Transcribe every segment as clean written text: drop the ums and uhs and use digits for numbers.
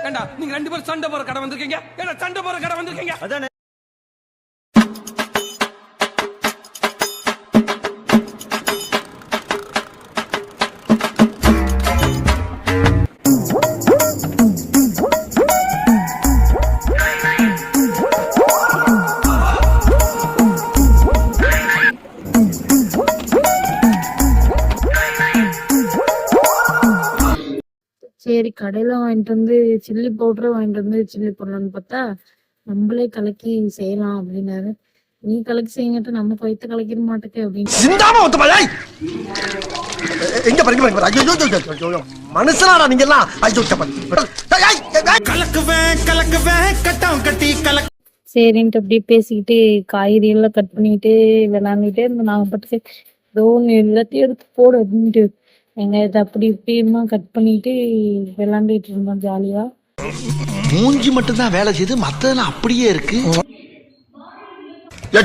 ஏண்டா நீங்க 2 பேரும் சண்டை போற கடை வந்திருக்கீங்க? ஏண்டா சண்டை போற கடை வந்திருக்கீங்க? அதானே. சரி கடையில வாங்கிட்டு வந்து சில்லி பவுடர் வாங்கிட்டு வந்து சில்லி போடலான்னு பார்த்தா நம்மளே கலக்கி செய்யலாம் அப்படின்னாரு. நீ கலக்கி செய்யங்கிட்ட நமக்கு வயிற்று கலக்கிட மாட்டேக்கு அப்படின்னு. எங்க படிக்க ஐயோ மனுஷனாடா நீங்க எல்லாம். ஐயோ சரின்ட்டு அப்படியே பேசிக்கிட்டு காய்கறி எல்லாம் கட் பண்ணிட்டு விளாண்டுட்டே இருந்தோம். நாங்க பாட்டுக்கு ஏதோ ஒன்று எல்லாத்தையும் எடுத்து போடு அப்படின்ட்டு வெங்காயத்தை அப்படி இப்படிமா கட் பண்ணிட்டு விளாண்டுட்டு இருந்தோம் ஜாலியா. மூஞ்சி மட்டும் தான் வேலை செய்து மத்ததெல்லாம் அப்படியே இருக்கு.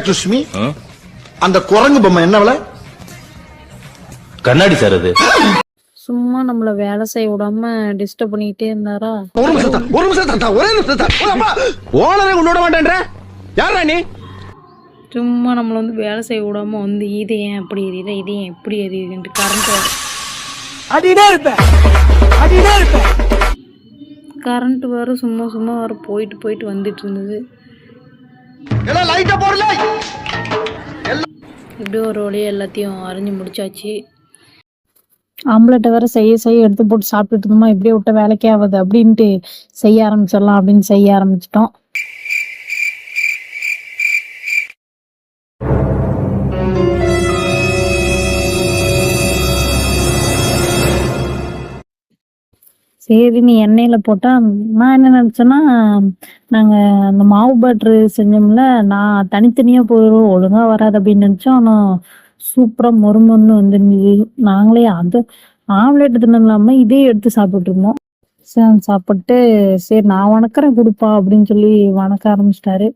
சுஷ்மி அந்த குரங்கு பொம்மை என்ன விலை? கண்ணாடி சார் அது. சும்மா நம்மள வேலை செய்ய விடாம டிஸ்டர்ப் பண்ணிக்கிட்டே இருந்தாரா. ஒரு நிமிஷம் ஒரே நிமிஷம் ஓனரே உன்னோட மாட்டேன்ற யாரா நீ? சும்மா நம்மள வந்து வேலை செய்ய விடாம வந்து இது ஏன் அப்படி எரியுற இது ஏன் எப்படி எரியுதுன்ட்டு கரண்ட் வேற சும்மா சும்மா வேற போயிட்டு போயிட்டு வந்துட்டு இருந்தது. இப்படி ஒரு வழியா எல்லாத்தையும் அரைஞ்சு முடிச்சாச்சு. ஆம்லெட்டை வேற செய்ய எடுத்து போட்டு சாப்பிட்டுட்டு இருந்தோமா, இப்படியே விட்ட வேலைக்கே ஆகுது அப்படின்ட்டு செய்ய ஆரம்பிச்சிடலாம் அப்படின்னு செய்ய ஆரம்பிச்சிட்டோம். சரி நீ எண்ணெயில போட்டா நான் என்ன நினைச்சேன்னா, நாங்க அந்த மாவு பட்டர் செஞ்சோம்ல, நான் தனித்தனியா போயிடும் ஒழுங்கா வராது அப்படின்னு நினைச்சோம். ஆனா சூப்பரா மொறுமொன்னு வந்துருந்தது. நாங்களே அது ஆம்லேட் தின்னாம இதே எடுத்து சாப்பிட்டு இருந்தோம். சாப்பிட்டு சரி நான் வணக்கறேன் கொடுப்பா அப்படின்னு சொல்லி வணக்க ஆரம்பிச்சிட்டாரு.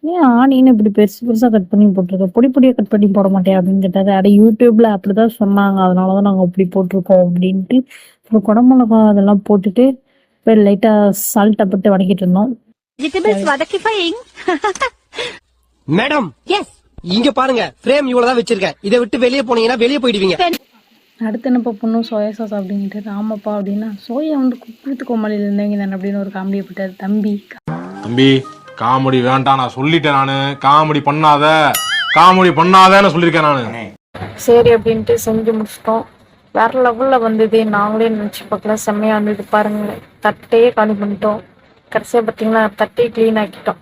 ஏன் ஆனின்னு இப்படி பெருசு பெருசா கட் பண்ணி போட்டிருக்க, பொடி பொடியா கட் பண்ணி போட மாட்டேன் அப்படின்னு கேட்டாரு. அட யூடியூப்ல அப்படிதான் சொன்னாங்க, அதனாலதான் நாங்க அப்படி போட்டிருக்கோம் அப்படின்ட்டு அப்புறம் குடமிளகா அதெல்லாம் போட்டுட்டு லைட்டா சால்ட்டை போட்டு வதக்கிட்டு இருந்தோம். மேடம் இங்க பாருங்க ஃப்ரேம் இவ்வளவுதான் வச்சிருக்கேன், இதை விட்டு வெளியே போனீங்கன்னா வெளியே போயிடுவீங்க. அடுத்து என்னப்பா பண்ணும் சோயா சாஸ் அப்படின்ட்டு. ஆமாப்பா அப்படின்னா சோயா வந்து குப்பூத்து கோமாளியில இருந்தவங்க தானே அப்படின்னு ஒரு காமெடியை போட்டாரு. தம்பி காமெடி வேண்டாம் நான் சொல்லிட்டேன். நானு காமெடி பண்ணாதன்னு சொல்லியிருக்கேன் நானு. சரி அப்படின்ட்டு செஞ்சு முடிச்சிட்டோம். வேற லெவல்ல வந்தது. நாங்களே நினைச்சு பார்க்கலாம், செம்மையா வந்தது. பாருங்க தட்டையே காலி பண்ணிட்டோம். கடைசியா பாத்தீங்கன்னா தட்டையை கிளீன் ஆக்கிட்டோம்.